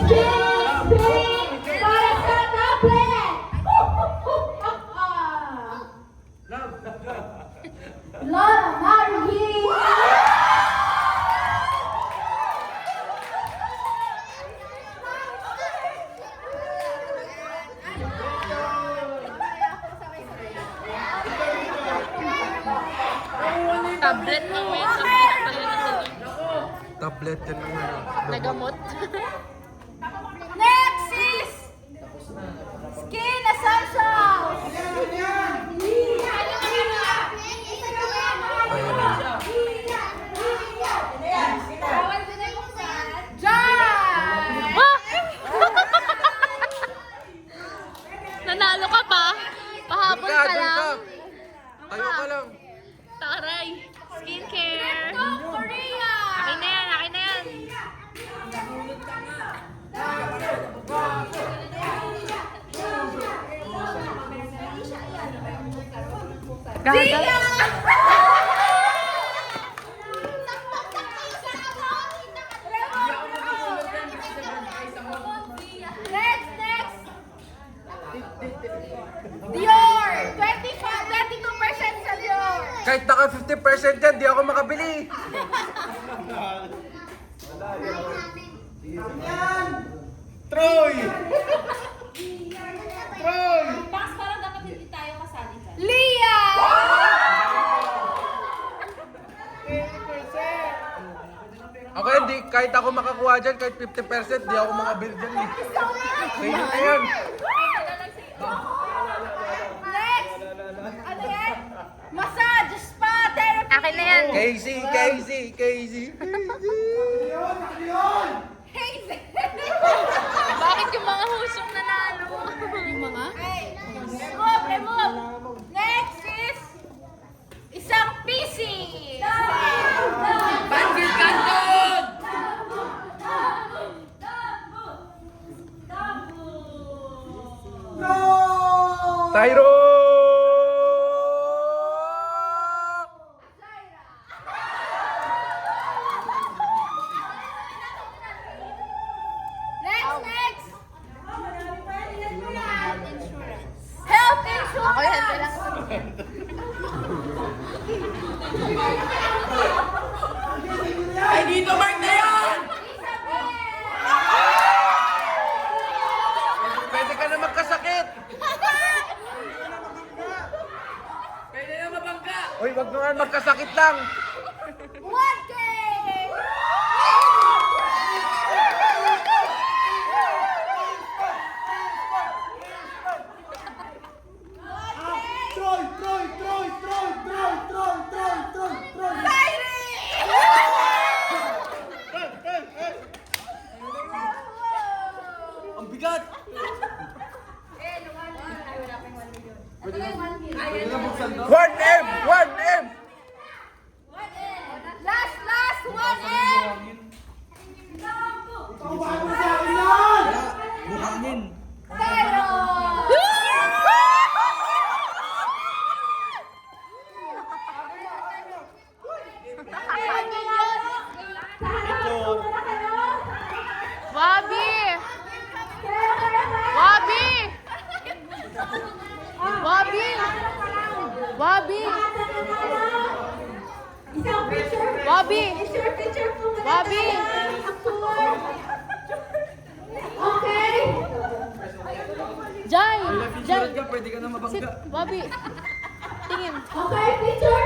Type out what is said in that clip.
Para sa tablet! Lola Margie! Tablet ng may Tablet yan naman. nagamot. Next is Skin Essentials! Jan! Nanalo ka pa? Pahabol ka lang. Tayo ka lang. Taray. Skincare. Korea! Akin na yan, akin na yan. Gaga. Next! Dior! 22% sa Dior! Kahit naka 50% yan, di ako makabili. Troy! Troy! Box, parang dapat hindi tayo kasali dyan. Lia! Ako hindi, kahit ako makakuha dyan, kahit 50%, di ako makabili dyan eh. Kaya na yan. Next! Ano yan? Massage, spa, therapy! Akin na yan. Casey! Hazel! Bakit yung mga husong nanalo? Yung mga? Remove! Next is isang PC! Bandit Canton! Tyro! Next! Health insurance! Ako yan, lang. Ay, dito Mark na yan! Pwede ka na magkasakit! Pwede na mabangga! Uy, wag naman magkasakit lang! 1K! Ang bigat! One M! 1M! Last 1M! Buhangin! Pero! Wabi! Wabi! Wabi! Wabi! Isang picture! Wabi! Picture po! Wabi! Okay! Jai! Jai! Pwede ka na Sit! Wabi! Tingin! Okay, picture!